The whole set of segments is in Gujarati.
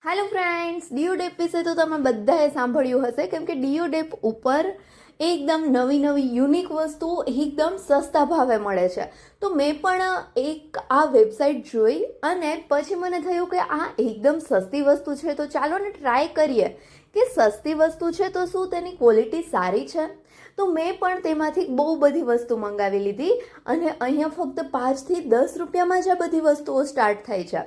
હેલો ફ્રેન્ડ્સ, ડીઓડેપ વિશે તો તમે બધાએ સાંભળ્યું હશે કેમ કે ડીઓડેપ ઉપર એકદમ નવી નવી યુનિક વસ્તુઓ એકદમ સસ્તા ભાવે મળે છે. તો મેં પણ એક આ વેબસાઇટ જોઈ અને પછી મને થયું કે આ એકદમ સસ્તી વસ્તુ છે તો ચાલો ને ટ્રાય કરીએ કે સસ્તી વસ્તુ છે તો શું તેની ક્વોલિટી સારી છે. તો મેં પણ તેમાંથી બહુ બધી વસ્તુ મંગાવી લીધી અને અહીંયા ફક્ત 5 થી 10 રૂપિયામાં જ આ બધી વસ્તુઓ સ્ટાર્ટ થાય છે.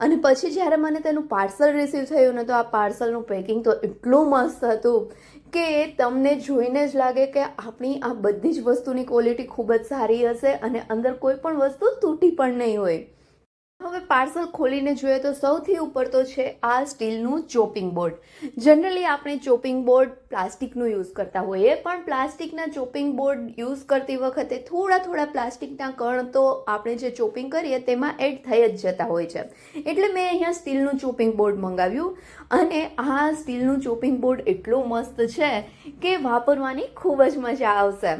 અને પછી જ્યારે મને તેનું પાર્સલ રિસીવ થયું ને તો આ પાર્સલનું પેકિંગ તો એટલું મસ્ત હતું કે તમને જોઈને જ લાગે કે આપણી આ બધી જ વસ્તુની ક્વોલિટી ખૂબ જ સારી હશે અને અંદર કોઈ પણ વસ્તુ તૂટી પણ નહીં હોય. હવે પાર્સલ ખોલીને જોઈએ તો સૌથી ઉપર તો છે આ સ્ટીલનું ચોપિંગ બોર્ડ. જનરલી આપણે ચોપિંગ બોર્ડ પ્લાસ્ટિકનું યુઝ કરતા હોઈએ, પણ પ્લાસ્ટિકના ચોપિંગ બોર્ડ યુઝ કરતી વખતે થોડા પ્લાસ્ટિકના કણ તો આપણે જે ચોપિંગ કરીએ તેમાં એડ થઈ જ જતા હોય છે. એટલે મેં અહીંયા સ્ટીલનું ચોપિંગ બોર્ડ મંગાવ્યું અને આ સ્ટીલનું ચોપિંગ બોર્ડ એટલું મસ્ત છે કે વાપરવાની ખૂબ જ મજા આવશે.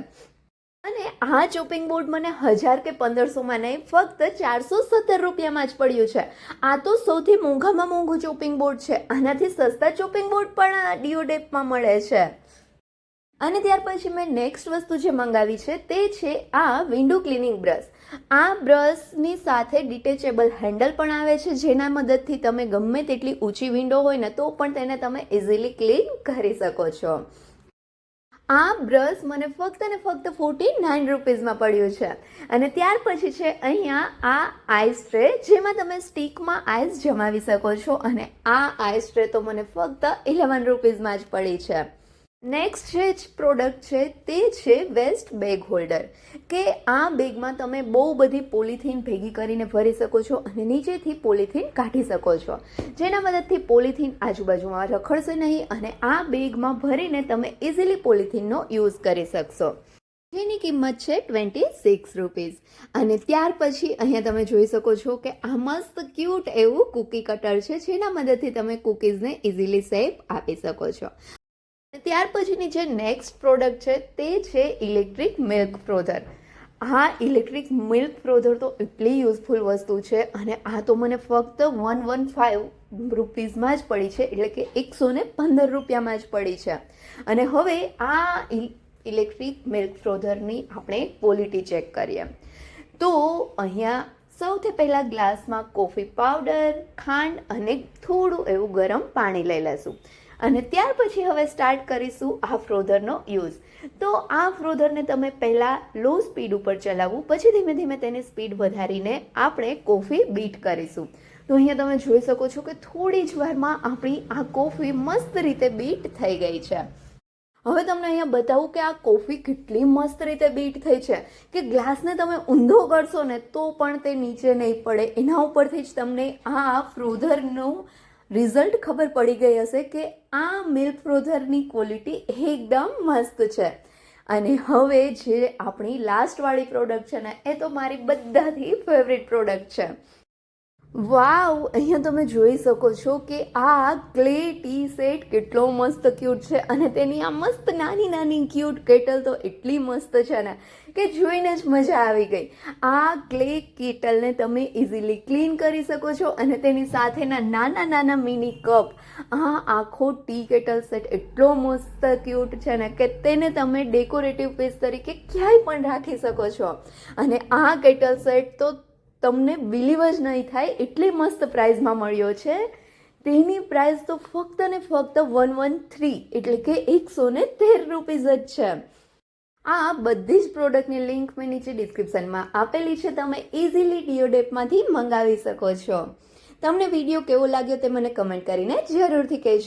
અને આ ચોપિંગ બોર્ડ મને 1000 કે 1500માં નહીં, ફક્ત 470 રૂપિયામાં જ પડ્યું છે. આ તો સૌથી મોંઘામાં મોંઘું ચોપિંગ બોર્ડ છે. આનાથી સસ્તા ચોપિંગ બોર્ડ પણ ડીઓડેપમાં મળે છે. અને ત્યાર પછી મેં નેક્સ્ટ વસ્તુ જે મંગાવી છે તે છે આ વિન્ડો ક્લિનિંગ બ્રશ. આ બ્રશની સાથે ડિટેચેબલ હેન્ડલ પણ આવે છે, જેના મદદથી તમે ગમે તેટલી ઊંચી વિન્ડો હોય ને તો પણ તેને તમે ઇઝીલી ક્લીન કરી શકો છો. આ બ્રશ મને ફક્ત ને ફક્ત 49 રૂપીઝમાં પડ્યું છે. અને ત્યાર પછી છે અહીંયા આ આઈસ ટ્રે, જેમાં તમે સ્ટીકમાં આઈસ જમાવી શકો છો અને આ આઈસ ટ્રે તો મને ફક્ત 11 રૂપીઝમાં જ પડી છે. નેક્સ્ટ જે પ્રોડક્ટ છે તે છે વેસ્ટ બેગ હોલ્ડર, કે આ બેગમાં તમે બહુ બધી પોલિથીન ભેગી કરીને ભરી શકો છો અને નીચેથી પોલિથીન કાઢી શકો છો, જેના મદદથી પોલિથીન આજુબાજુમાં રખડશે નહીં અને આ બેગમાં ભરીને તમે ઇઝીલી પોલિથીનનો યુઝ કરી શકશો, જેની કિંમત છે 26 રૂપીઝ. અને ત્યાર પછી અહીંયા તમે જોઈ શકો છો કે આ મસ્ત ક્યુટ એવું કૂકી કટર છે, જેના મદદથી તમે કૂકીઝને ઇઝીલી શેપ આપી શકો છો. ત્યાર પછીની જે નેક્સ્ટ પ્રોડક્ટ છે તે છે ઇલેક્ટ્રિક મિલ્ક ફ્રોધર. આ ઇલેક્ટ્રિક મિલ્ક ફ્રોધર તો એટલી યુઝફુલ વસ્તુ છે અને આ તો મને ફક્ત 115 રૂપીઝમાં જ પડી છે, એટલે કે 115 રૂપિયામાં જ પડી છે. અને હવે આ ઇલેક્ટ્રિક મિલ્ક ફ્રોધરની આપણે ક્વોલિટી ચેક કરીએ તો અહીંયા સૌથી પહેલાં ગ્લાસમાં કોફી પાવડર, ખાંડ અને થોડું એવું ગરમ પાણી લઈ લઈશું અને ત્યાર પછી હવે સ્ટાર્ટ કરીશું આ ફ્રોધરનો યુઝ. તો આ ફ્રોધરને તમે પહેલાં લો સ્પીડ ઉપર ચલાવવું, પછી ધીમે ધીમે તેની સ્પીડ વધારીને આપણે કોફી બીટ કરીશું. તો અહીંયા તમે જોઈ શકો છો કે થોડી જ વારમાં આપણી આ કોફી મસ્ત રીતે બીટ થઈ ગઈ છે. હવે તમને અહીંયા બતાવું કે આ કોફી કેટલી મસ્ત રીતે બીટ થઈ છે કે ગ્લાસને તમે ઊંધો કરશો ને તો પણ તે નીચે નહીં પડે. એના ઉપરથી જ તમને આ ફ્રોધરનું રિઝલ્ટ ખબર પડી ગઈ હશે કે આ મિલ્ક ફ્રોધરની ક્વોલિટી એકદમ મસ્ત છે. અને હવે જે આપણી લાસ્ટવાળી પ્રોડક્ટ છે ને એ તો મારી બધાથી ફેવરેટ પ્રોડક્ટ છે. વાવ, અહીંયા તમે જોઈ શકો છો કે આ ક્લે ટી સેટ કેટલો મસ્ત ક્યુટ છે અને તેની આ મસ્ત નાની નાની ક્યુટ કેટલ તો એટલી મસ્ત છે ને કે જોઈને જ મજા આવી ગઈ. આ ક્લે કેટલને તમે ઇઝીલી ક્લીન કરી શકો છો અને તેની સાથેના નાના નાના મિની કપ. આ આખો ટી કેટલ સેટ એટલો મસ્ત ક્યુટ છે ને કે તેને તમે ડેકોરેટિવ પીસ તરીકે ક્યાંય પણ રાખી શકો છો. અને આ કેટલ સેટ તો તમને બિલીવ જ નહીં થાય એટલી મસ્ત પ્રાઇઝમાં મળ્યો છે. તેની પ્રાઇસ તો ફક્ત ને ફક્ત 113 એટલે કે 113 રૂપીઝ જ છે. આ બધી જ પ્રોડક્ટની લિંક મેં નીચે ડિસ્ક્રિપ્શનમાં આપેલી છે, તમે ઇઝીલી ડીઓડેપમાંથી મંગાવી શકો છો. તમને વિડીયો કેવો લાગ્યો તે મને કમેન્ટ કરીને જરૂરથી કહેજો.